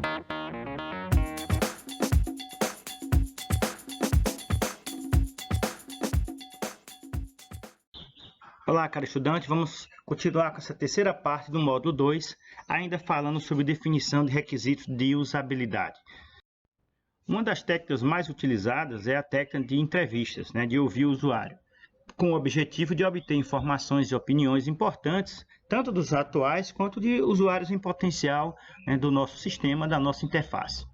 Olá, caro estudante, vamos continuar com essa terceira parte do módulo 2, ainda falando sobre definição de requisitos de usabilidade. Uma das técnicas mais utilizadas é a técnica de entrevistas, de ouvir o usuário, com o objetivo de obter informações e opiniões importantes, tanto dos atuais quanto de usuários em potencial do nosso sistema, da nossa interface.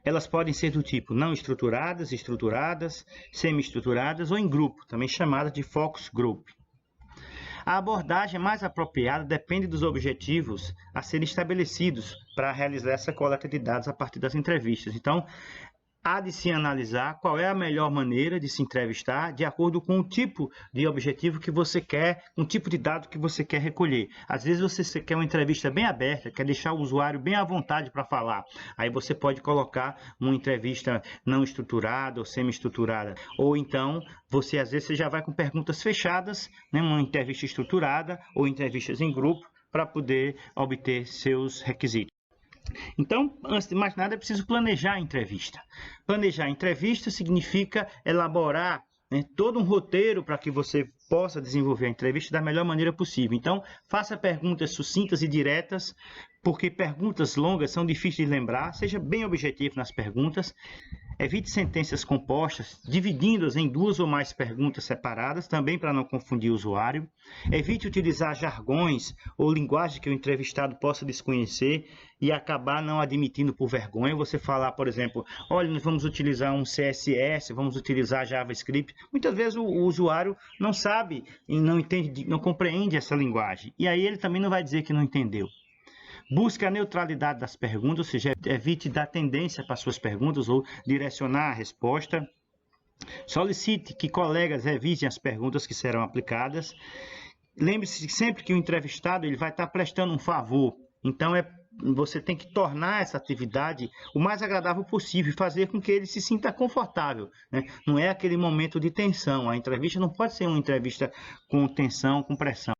Elas podem ser do tipo não estruturadas, estruturadas, semi-estruturadas ou em grupo, também chamada de focus group. A abordagem mais apropriada depende dos objetivos a serem estabelecidos para realizar essa coleta de dados a partir das entrevistas. Então, há de se analisar qual é a melhor maneira de se entrevistar de acordo com o tipo de objetivo que você quer, um tipo de dado que você quer recolher. Às vezes você quer uma entrevista bem aberta, quer deixar o usuário bem à vontade para falar. Aí você pode colocar uma entrevista não estruturada ou semi-estruturada. Ou então, às vezes você já vai com perguntas fechadas, uma entrevista estruturada ou entrevistas em grupo para poder obter seus requisitos. Então, antes de mais nada, é preciso planejar a entrevista. Planejar a entrevista significa elaborar todo um roteiro para que você possa desenvolver a entrevista da melhor maneira possível. Então, faça perguntas sucintas e diretas, porque perguntas longas são difíceis de lembrar. Seja bem objetivo nas perguntas. Evite sentenças compostas, dividindo-as em duas ou mais perguntas separadas, também para não confundir o usuário. Evite utilizar jargões ou linguagem que o entrevistado possa desconhecer e acabar não admitindo por vergonha. Você falar, por exemplo, olha, nós vamos utilizar um CSS, vamos utilizar JavaScript. Muitas vezes o usuário não sabe e não entende, não compreende essa linguagem. E aí ele também não vai dizer que não entendeu. Busque a neutralidade das perguntas, ou seja, evite dar tendência para suas perguntas ou direcionar a resposta. Solicite que colegas revisem as perguntas que serão aplicadas. Lembre-se sempre que o entrevistado ele vai estar prestando um favor. Então, você tem que tornar essa atividade o mais agradável possível e fazer com que ele se sinta confortável. Não é aquele momento de tensão. A entrevista não pode ser uma entrevista com tensão, com pressão.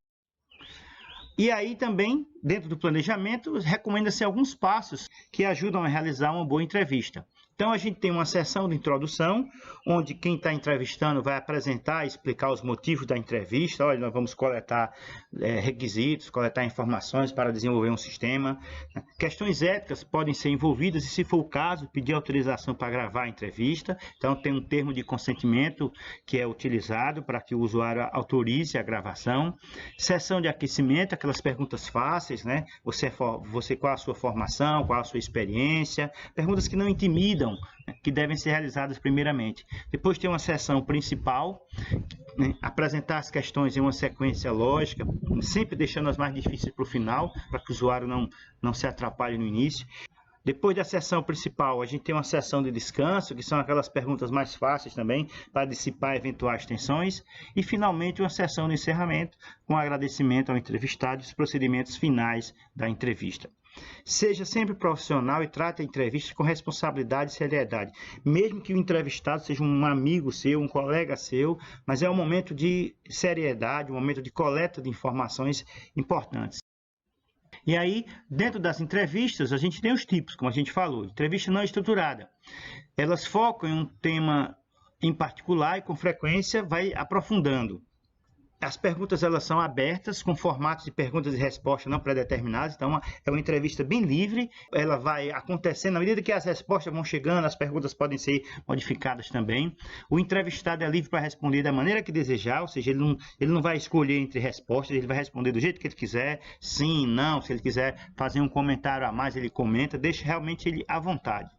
E aí também, dentro do planejamento, recomenda-se alguns passos que ajudam a realizar uma boa entrevista. Então, a gente tem uma sessão de introdução, onde quem está entrevistando vai apresentar e explicar os motivos da entrevista. Olha, nós vamos coletar requisitos, coletar informações para desenvolver um sistema. Questões éticas podem ser envolvidas e, se for o caso, pedir autorização para gravar a entrevista. Então, tem um termo de consentimento que é utilizado para que o usuário autorize a gravação. Sessão de aquecimento, aquelas perguntas fáceis, Você qual a sua formação, qual a sua experiência? Perguntas que não intimidam, que devem ser realizadas primeiramente. Depois tem uma sessão principal, apresentar as questões em uma sequência lógica, sempre deixando as mais difíceis para o final, para que o usuário não se atrapalhe no início. Depois da sessão principal, a gente tem uma sessão de descanso, que são aquelas perguntas mais fáceis também, para dissipar eventuais tensões. E, finalmente, uma sessão de encerramento, com agradecimento ao entrevistado e os procedimentos finais da entrevista. Seja sempre profissional e trate a entrevista com responsabilidade e seriedade. Mesmo que o entrevistado seja um amigo seu, um colega seu, mas é um momento de seriedade, um momento de coleta de informações importantes. E aí, dentro das entrevistas, a gente tem os tipos, como a gente falou. Entrevista não estruturada. Elas focam em um tema em particular e, com frequência, vai aprofundando. As perguntas elas são abertas, com formatos de perguntas e respostas não pré-determinados. Então, é uma entrevista bem livre. Ela vai acontecendo à medida que as respostas vão chegando, as perguntas podem ser modificadas também. O entrevistado é livre para responder da maneira que desejar, ou seja, ele não vai escolher entre respostas, ele vai responder do jeito que ele quiser, sim, não. Se ele quiser fazer um comentário a mais, ele comenta, deixa realmente ele à vontade.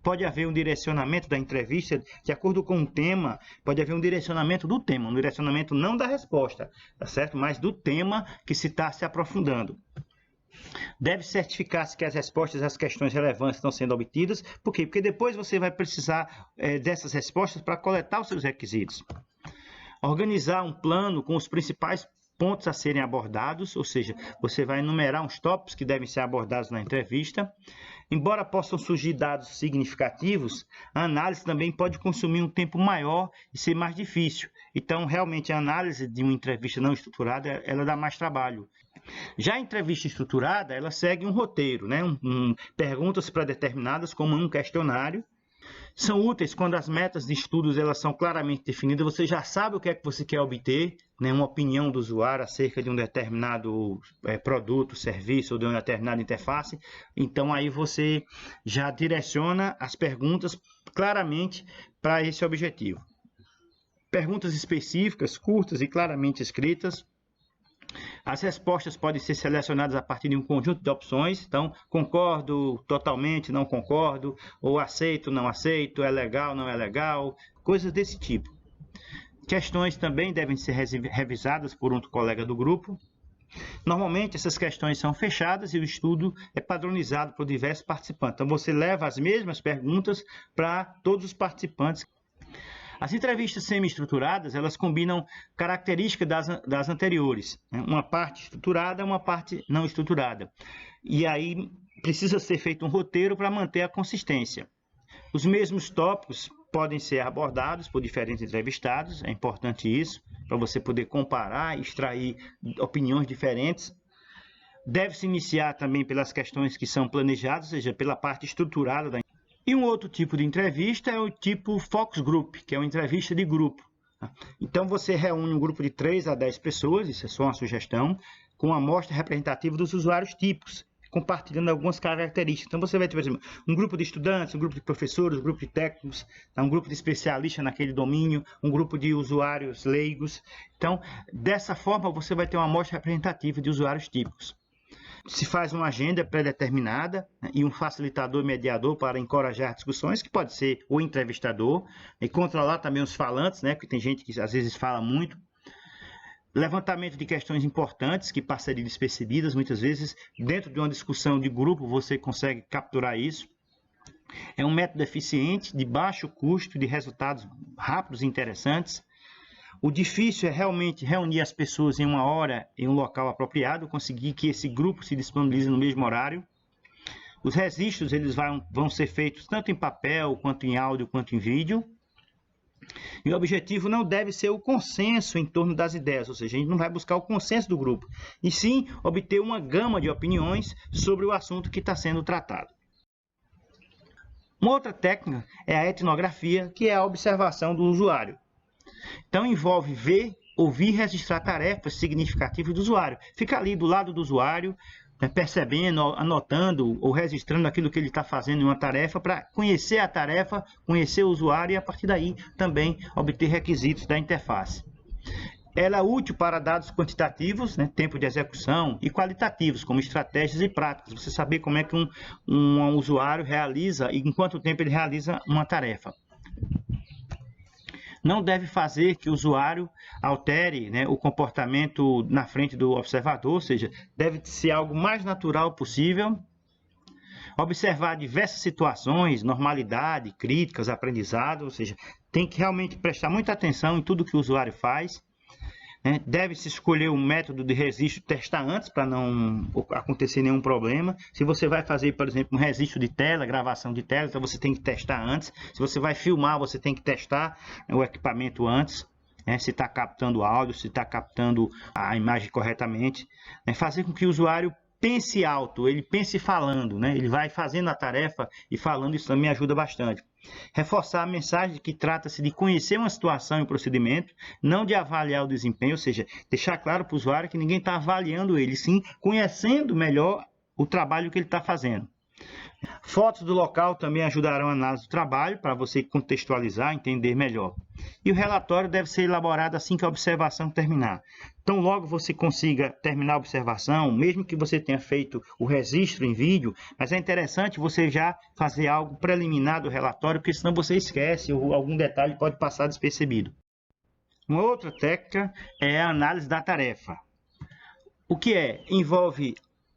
Pode haver um direcionamento da entrevista de acordo com o tema, pode haver um direcionamento do tema, um direcionamento não da resposta, tá certo? Mas do tema que se está se aprofundando. Deve certificar-se que as respostas às questões relevantes estão sendo obtidas. Por quê? Porque depois você vai precisar dessas respostas para coletar os seus requisitos. Organizar um plano com os principais pontos a serem abordados, ou seja, você vai enumerar uns tópicos que devem ser abordados na entrevista. Embora possam surgir dados significativos, a análise também pode consumir um tempo maior e ser mais difícil. Então, realmente, a análise de uma entrevista não estruturada, ela dá mais trabalho. Já a entrevista estruturada, ela segue um roteiro, né? Perguntas pré-determinadas como um questionário. São úteis quando as metas de estudos elas são claramente definidas, você já sabe o que é que você quer obter, né? Uma opinião do usuário acerca de um determinado produto, serviço ou de uma determinada interface. Então aí você já direciona as perguntas claramente para esse objetivo. Perguntas específicas, curtas e claramente escritas. As respostas podem ser selecionadas a partir de um conjunto de opções, então concordo totalmente, não concordo, ou aceito, não aceito, é legal, não é legal, coisas desse tipo. Questões também devem ser revisadas por outro colega do grupo. Normalmente essas questões são fechadas e o estudo é padronizado por diversos participantes. Então você leva as mesmas perguntas para todos os participantes. As entrevistas semi-estruturadas, elas combinam características das anteriores, né? Uma parte estruturada, uma parte não estruturada. E aí precisa ser feito um roteiro para manter a consistência. Os mesmos tópicos podem ser abordados por diferentes entrevistados, é importante isso, para você poder comparar e extrair opiniões diferentes. Deve-se iniciar também pelas questões que são planejadas, ou seja, pela parte estruturada da. E um outro tipo de entrevista é o tipo Focus Group, que é uma entrevista de grupo. Então você reúne um grupo de 3 a 10 pessoas, isso é só uma sugestão, com uma amostra representativa dos usuários típicos, compartilhando algumas características. Então você vai ter, por exemplo, um grupo de estudantes, um grupo de professores, um grupo de técnicos, um grupo de especialistas naquele domínio, um grupo de usuários leigos. Então, dessa forma, você vai ter uma amostra representativa de usuários típicos. Se faz uma agenda pré-determinada, né, e um facilitador mediador para encorajar discussões, que pode ser o entrevistador, e controlar também os falantes, né, porque tem gente que às vezes fala muito. Levantamento de questões importantes que passariam despercebidas, muitas vezes, dentro de uma discussão de grupo, você consegue capturar isso. É um método eficiente, de baixo custo, de resultados rápidos e interessantes. O difícil é realmente reunir as pessoas em uma hora, em um local apropriado, conseguir que esse grupo se disponibilize no mesmo horário. Os registros eles vão ser feitos tanto em papel, quanto em áudio, quanto em vídeo. E o objetivo não deve ser o consenso em torno das ideias, ou seja, a gente não vai buscar o consenso do grupo, e sim obter uma gama de opiniões sobre o assunto que está sendo tratado. Uma outra técnica é a etnografia, que é a observação do usuário. Então envolve ver, ouvir e registrar tarefas significativas do usuário. Fica ali do lado do usuário, né, percebendo, anotando ou registrando aquilo que ele está fazendo em uma tarefa para conhecer a tarefa, conhecer o usuário e a partir daí também obter requisitos da interface. Ela é útil para dados quantitativos, né, tempo de execução, e qualitativos, como estratégias e práticas. Você saber como é que um usuário realiza e em quanto tempo ele realiza uma tarefa. Não deve fazer que o usuário altere, né, o comportamento na frente do observador, ou seja, deve ser algo mais natural possível. Observar diversas situações, normalidade, críticas, aprendizado, ou seja, tem que realmente prestar muita atenção em tudo que o usuário faz. Né? Deve-se escolher um método de registro, testar antes para não acontecer nenhum problema. Se você vai fazer, por exemplo, um registro de tela, gravação de tela, então você tem que testar antes. Se você vai filmar, você tem que testar o equipamento antes, né? Se está captando áudio, se está captando a imagem corretamente. Né? Fazer com que o usuário pense alto, ele pense falando, né? Ele vai fazendo a tarefa e falando, isso também ajuda bastante. Reforçar a mensagem de que trata-se de conhecer uma situação e um procedimento, não de avaliar o desempenho, ou seja, deixar claro para o usuário que ninguém está avaliando ele, sim conhecendo melhor o trabalho que ele está fazendo. Fotos do local também ajudarão a análise do trabalho, para você contextualizar, entender melhor. E o relatório deve ser elaborado assim que a observação terminar. Então, logo você consiga terminar a observação, mesmo que você tenha feito o registro em vídeo, mas é interessante você já fazer algo preliminar do relatório, porque senão você esquece ou algum detalhe pode passar despercebido. Uma outra técnica é a análise da tarefa. O que é? Envolve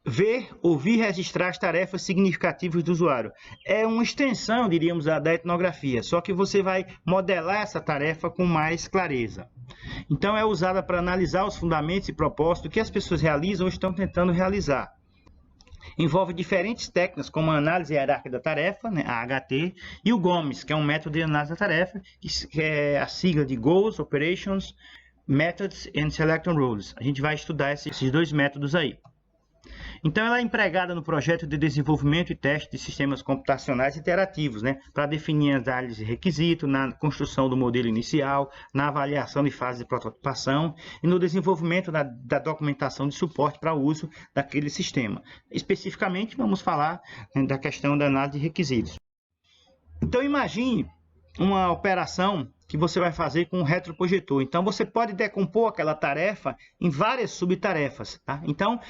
ver, ouvir e registrar as tarefas significativas do usuário. É uma extensão, diríamos, da etnografia, só que você vai modelar essa tarefa com mais clareza. Então, é usada para analisar os fundamentos e propósitos que as pessoas realizam ou estão tentando realizar. Envolve diferentes técnicas, como a análise hierárquica da tarefa, né, a HT, e o GOMES, que é um método de análise da tarefa, que é a sigla de Goals, Operations, Methods and Selection Rules. A gente vai estudar esses dois métodos aí. Então, ela é empregada no projeto de desenvolvimento e teste de sistemas computacionais interativos, né, para definir a análise de requisito, na construção do modelo inicial, na avaliação de fase de prototipação e no desenvolvimento da documentação de suporte para o uso daquele sistema. Especificamente, vamos falar, né, da questão da análise de requisitos. Então, imagine uma operação que você vai fazer com um retroprojetor. Então, você pode decompor aquela tarefa em várias subtarefas, tá? Então,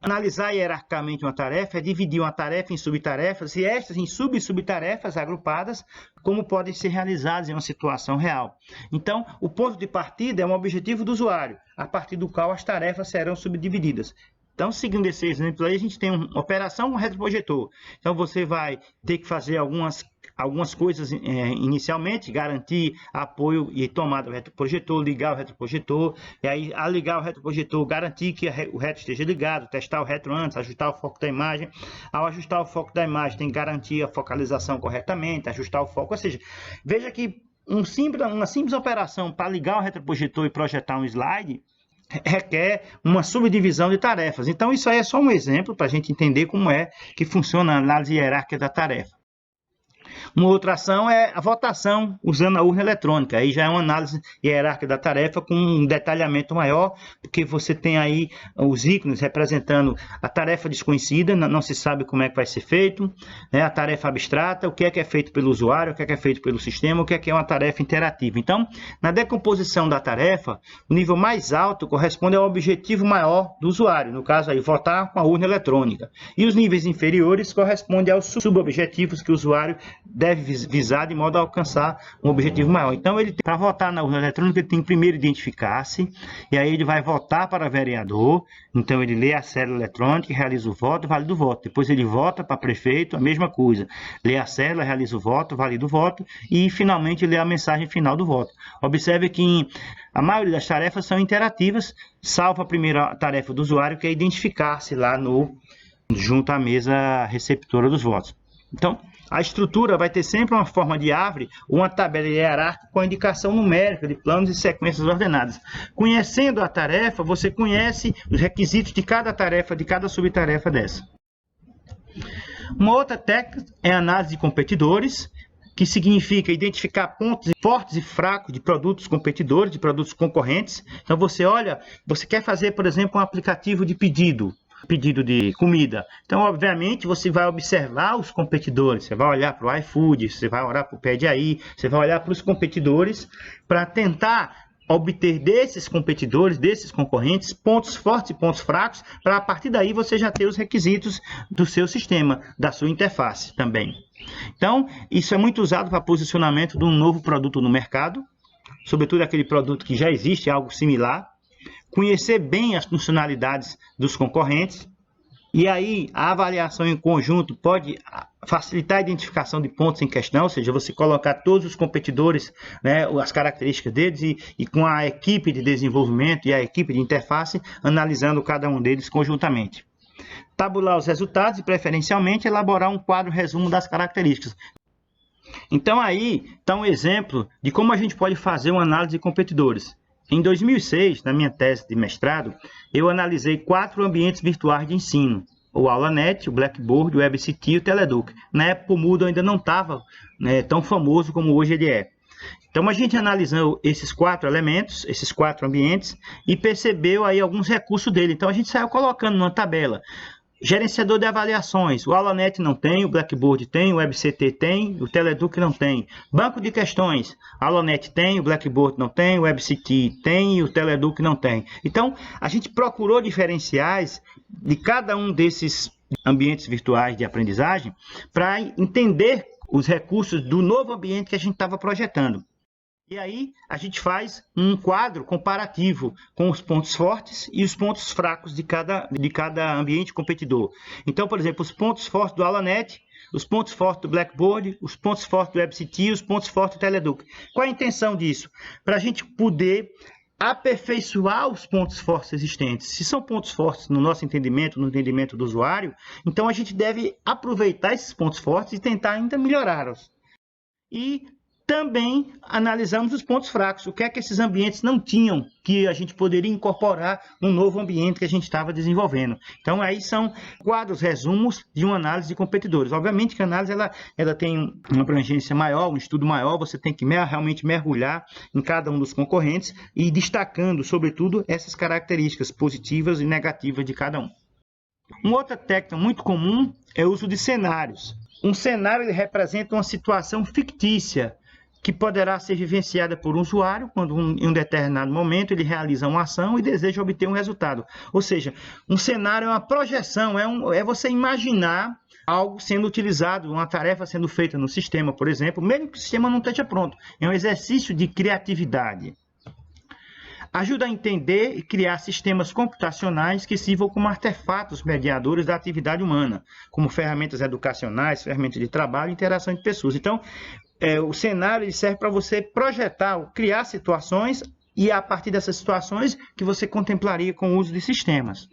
analisar hierarquicamente uma tarefa é dividir uma tarefa em subtarefas e estas em subtarefas agrupadas, como podem ser realizadas em uma situação real. Então, o ponto de partida é um objetivo do usuário, a partir do qual as tarefas serão subdivididas. Então, seguindo esse exemplo aí, a gente tem uma operação com retroprojetor. Então, você vai ter que fazer algumas coisas inicialmente, garantir apoio e tomada do retroprojetor, ligar o retroprojetor, e aí, ao ligar o retroprojetor, garantir que o retro esteja ligado, testar o retro antes, ajustar o foco da imagem. Ao ajustar o foco da imagem, tem que garantir a focalização corretamente, ajustar o foco, ou seja, veja que uma simples operação para ligar o retroprojetor e projetar um slide requer uma subdivisão de tarefas. Então, isso aí é só um exemplo para a gente entender como é que funciona a análise hierárquica da tarefa. Uma outra ação é a votação usando a urna eletrônica. Aí já é uma análise hierárquica da tarefa com um detalhamento maior, porque você tem aí os ícones representando a tarefa desconhecida, não se sabe como é que vai ser feito, né? A tarefa abstrata, o que é feito pelo usuário, o que é feito pelo sistema, o que é uma tarefa interativa. Então, na decomposição da tarefa, o nível mais alto corresponde ao objetivo maior do usuário, no caso aí, votar com a urna eletrônica. E os níveis inferiores correspondem aos subobjetivos que o usuário deve visar de modo a alcançar um objetivo maior. Então, para votar na urna eletrônica, ele tem que primeiro identificar-se, e aí ele vai votar para vereador, então ele lê a cédula eletrônica, realiza o voto, valida o voto. Depois ele vota para prefeito, a mesma coisa. Lê a cédula, realiza o voto, valida o voto, e finalmente lê a mensagem final do voto. Observe que a maioria das tarefas são interativas, salvo a primeira tarefa do usuário, que é identificar-se lá junto à mesa receptora dos votos. Então, a estrutura vai ter sempre uma forma de árvore ou uma tabela hierárquica com a indicação numérica de planos e sequências ordenadas. Conhecendo a tarefa, você conhece os requisitos de cada tarefa, de cada subtarefa dessa. Uma outra técnica é a análise de competidores, que significa identificar pontos fortes e fracos de produtos competidores, de produtos concorrentes. Então, você quer fazer, por exemplo, um aplicativo de pedido de comida. Então, obviamente, você vai observar os competidores, você vai olhar para o iFood, você vai olhar para o Pediaí, você vai olhar para os competidores para tentar obter desses competidores, desses concorrentes, pontos fortes e pontos fracos, para a partir daí você já ter os requisitos do seu sistema, da sua interface também. Então, isso é muito usado para posicionamento de um novo produto no mercado, sobretudo aquele produto que já existe, algo similar. Conhecer bem as funcionalidades dos concorrentes, e aí a avaliação em conjunto pode facilitar a identificação de pontos em questão, ou seja, você colocar todos os competidores, né, as características deles e com a equipe de desenvolvimento e a equipe de interface, analisando cada um deles conjuntamente. Tabular os resultados e, preferencialmente, elaborar um quadro resumo das características. Então, aí está um exemplo de como a gente pode fazer uma análise de competidores. Em 2006, na minha tese de mestrado, eu analisei 4 ambientes virtuais de ensino: o AulaNet, o Blackboard, o WebCT e o Teleduc. Na época, o Moodle ainda não estava, né, tão famoso como hoje ele é. Então, a gente analisou esses 4 elementos, esses 4 ambientes, e percebeu aí alguns recursos dele. Então, a gente saiu colocando numa tabela. Gerenciador de avaliações, o AulaNet não tem, o Blackboard tem, o WebCT tem, o Teleduc não tem. Banco de questões, a AulaNet tem, o Blackboard não tem, o WebCT tem e o Teleduc não tem. Então, a gente procurou diferenciais de cada um desses ambientes virtuais de aprendizagem para entender os recursos do novo ambiente que a gente estava projetando. E aí a gente faz um quadro comparativo com os pontos fortes e os pontos fracos de cada ambiente competidor. Então, por exemplo, os pontos fortes do AulaNet, os pontos fortes do Blackboard, os pontos fortes do WebCT e os pontos fortes do Teleduc. Qual é a intenção disso? Para a gente poder aperfeiçoar os pontos fortes existentes. Se são pontos fortes no nosso entendimento, no entendimento do usuário, então a gente deve aproveitar esses pontos fortes e tentar ainda melhorá-los. E Também analisamos os pontos fracos, o que é que esses ambientes não tinham, que a gente poderia incorporar no novo ambiente que a gente estava desenvolvendo. Então, aí são quadros, resumos de uma análise de competidores. Obviamente que a análise ela tem uma abrangência maior, um estudo maior, você tem que realmente mergulhar em cada um dos concorrentes e destacando, sobretudo, essas características positivas e negativas de cada um. Uma outra técnica muito comum é o uso de cenários. Um cenário ele representa uma situação fictícia, que poderá ser vivenciada por um usuário quando em um determinado momento ele realiza uma ação e deseja obter um resultado. Ou seja, um cenário é uma projeção, é você imaginar algo sendo utilizado, uma tarefa sendo feita no sistema, por exemplo, mesmo que o sistema não esteja pronto. É um exercício de criatividade. Ajuda a entender e criar sistemas computacionais que sirvam como artefatos mediadores da atividade humana, como ferramentas educacionais, ferramentas de trabalho e interação de pessoas. Então, o cenário serve para você projetar, criar situações e a partir dessas situações que você contemplaria com o uso de sistemas.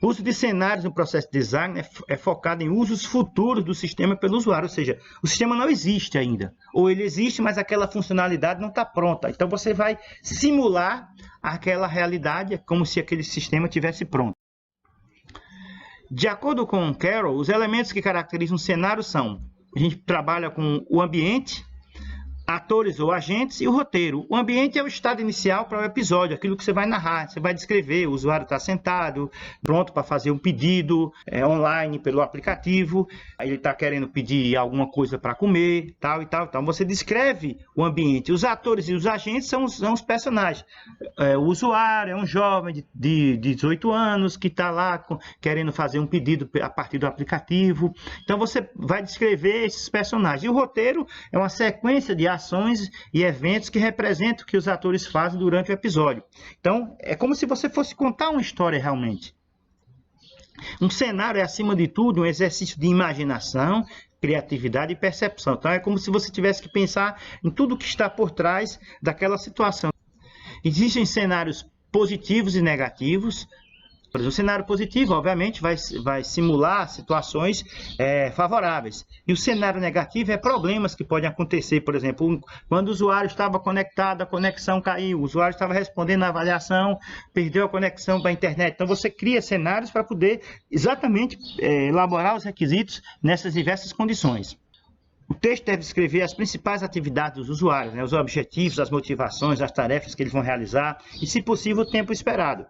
O uso de cenários no processo de design é focado em usos futuros do sistema pelo usuário, ou seja, o sistema não existe ainda, ou ele existe, mas aquela funcionalidade não está pronta. Então você vai simular aquela realidade como se aquele sistema tivesse pronto. De acordo com Carroll, os elementos que caracterizam um cenário são: a gente trabalha com o ambiente, atores ou agentes e o roteiro. O ambiente é o estado inicial para o episódio, aquilo que você vai narrar, você vai descrever. O usuário está sentado, pronto para fazer um pedido online pelo aplicativo, aí ele está querendo pedir alguma coisa para comer, tal e tal. Então você descreve o ambiente. Os atores e os agentes são os personagens. O usuário é um jovem de 18 anos que está lá querendo fazer um pedido a partir do aplicativo. Então você vai descrever esses personagens. E o roteiro é uma sequência de ações e eventos que representam o que os atores fazem durante o episódio. Então, é como se você fosse contar uma história realmente. Um cenário é, acima de tudo, um exercício de imaginação, criatividade e percepção. Então, é como se você tivesse que pensar em tudo que está por trás daquela situação. Existem cenários positivos e negativos. Por exemplo, o cenário positivo, obviamente, vai simular situações favoráveis. E o cenário negativo é problemas que podem acontecer. Por exemplo, quando o usuário estava conectado, a conexão caiu. O usuário estava respondendo à avaliação, perdeu a conexão para a internet. Então, você cria cenários para poder exatamente elaborar os requisitos nessas diversas condições. O texto deve descrever as principais atividades dos usuários, os objetivos, as motivações, as tarefas que eles vão realizar e, se possível, o tempo esperado.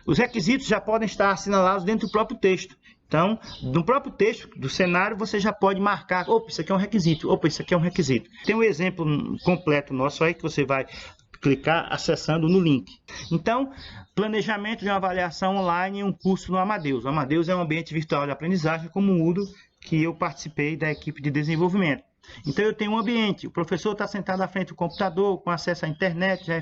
Os requisitos já podem estar assinalados dentro do próprio texto. Então, no próprio texto do cenário, você já pode marcar: opa, isso aqui é um requisito, opa, isso aqui é um requisito. Tem um exemplo completo nosso aí que você vai clicar acessando no link. Então, planejamento de uma avaliação online em um curso no Amadeus. O Amadeus é um ambiente virtual de aprendizagem como o Moodle, que eu participei da equipe de desenvolvimento. Então, eu tenho um ambiente, o professor está sentado à frente do computador, com acesso à internet, já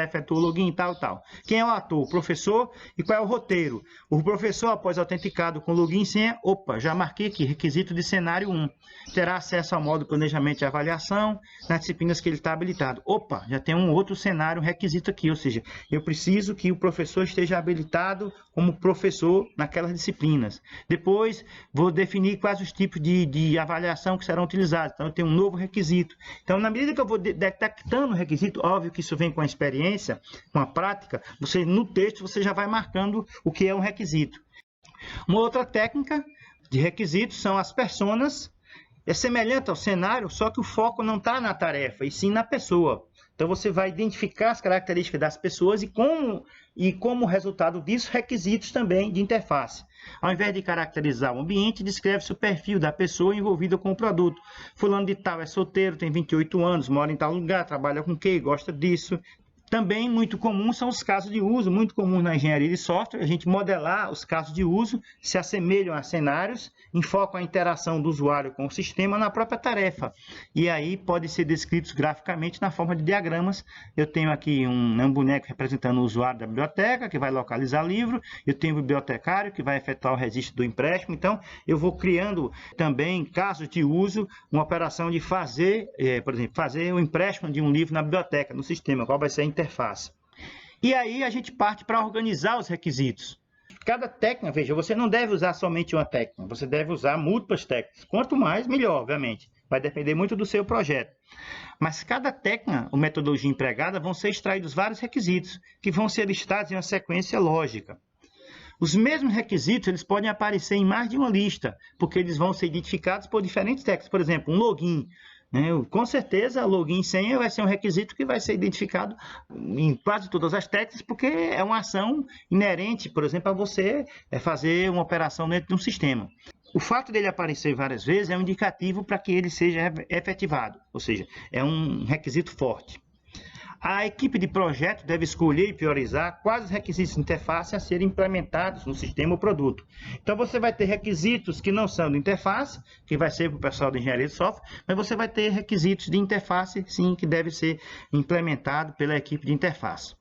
efetuou o login e tal. Quem é o ator? O professor. E qual é o roteiro? O professor, após autenticado com login e senha, opa, já marquei aqui, requisito de cenário 1. Terá acesso ao modo planejamento e avaliação nas disciplinas que ele está habilitado. Opa, já tem um outro cenário, um requisito aqui, ou seja, eu preciso que o professor esteja habilitado como professor naquelas disciplinas. Depois, vou definir quais os tipos de avaliação que serão utilizados. Então, eu tenho um novo requisito. Então, na medida que eu vou detectando o requisito, óbvio que isso vem com a experiência, com a prática, no texto você já vai marcando o que é um requisito. Uma outra técnica de requisitos são as personas. É semelhante ao cenário, só que o foco não está na tarefa, e sim na pessoa. Então, você vai identificar as características das pessoas e como resultado disso, requisitos também de interface. Ao invés de caracterizar o ambiente, descreve-se o perfil da pessoa envolvida com o produto. Fulano de tal é solteiro, tem 28 anos, mora em tal lugar, trabalha com o quê, gosta disso. Também muito comum são os casos de uso, muito comum na engenharia de software, a gente modelar os casos de uso, se assemelham a cenários, enfocam a interação do usuário com o sistema na própria tarefa. E aí pode ser descritos graficamente na forma de diagramas. Eu tenho aqui um boneco representando o usuário da biblioteca, que vai localizar o livro. Eu tenho o bibliotecário, que vai efetuar o registro do empréstimo. Então, eu vou criando também casos de uso, uma operação de fazer, por exemplo, fazer o empréstimo de um livro na biblioteca, no sistema, qual vai ser a interface. E aí a gente parte para organizar os requisitos. Cada técnica, veja, você não deve usar somente uma técnica, você deve usar múltiplas técnicas. Quanto mais, melhor, obviamente. Vai depender muito do seu projeto. Mas cada técnica ou metodologia empregada vão ser extraídos vários requisitos que vão ser listados em uma sequência lógica. Os mesmos requisitos eles podem aparecer em mais de uma lista, porque eles vão ser identificados por diferentes técnicas. Por exemplo, um login. Com certeza, login e senha vai ser um requisito que vai ser identificado em quase todas as técnicas, porque é uma ação inerente, por exemplo, a você fazer uma operação dentro de um sistema. O fato dele aparecer várias vezes é um indicativo para que ele seja efetivado, ou seja, é um requisito forte. A equipe de projeto deve escolher e priorizar quais os requisitos de interface a serem implementados no sistema ou produto. Então, você vai ter requisitos que não são de interface, que vai ser para o pessoal de engenharia de software, mas você vai ter requisitos de interface, sim, que deve ser implementado pela equipe de interface.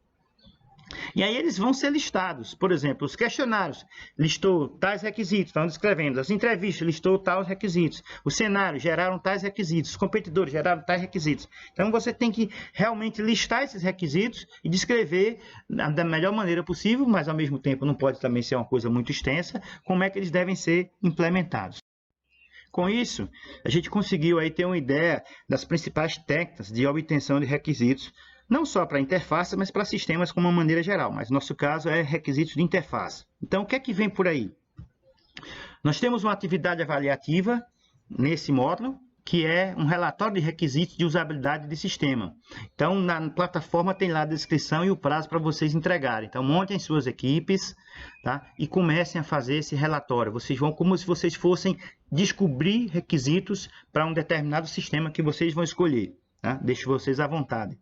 E aí eles vão ser listados. Por exemplo, os questionários listou tais requisitos, estão descrevendo. As entrevistas listou tais requisitos. Os cenários geraram tais requisitos. Os competidores geraram tais requisitos. Então você tem que realmente listar esses requisitos e descrever da melhor maneira possível, mas ao mesmo tempo não pode também ser uma coisa muito extensa, como é que eles devem ser implementados. Com isso, a gente conseguiu aí ter uma ideia das principais técnicas de obtenção de requisitos, não só para interface, mas para sistemas como uma maneira geral. Mas no nosso caso é requisitos de interface. Então, o que é que vem por aí? Nós temos uma atividade avaliativa nesse módulo, que é um relatório de requisitos de usabilidade de sistema. Então, na plataforma tem lá a descrição e o prazo para vocês entregarem. Então, montem suas equipes, tá? E comecem a fazer esse relatório. Vocês vão como se vocês fossem descobrir requisitos para um determinado sistema que vocês vão escolher. Tá? Deixo vocês à vontade.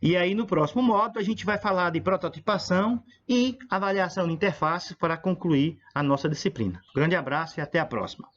E aí, no próximo módulo, a gente vai falar de prototipação e avaliação de interfaces para concluir a nossa disciplina. Grande abraço e até a próxima.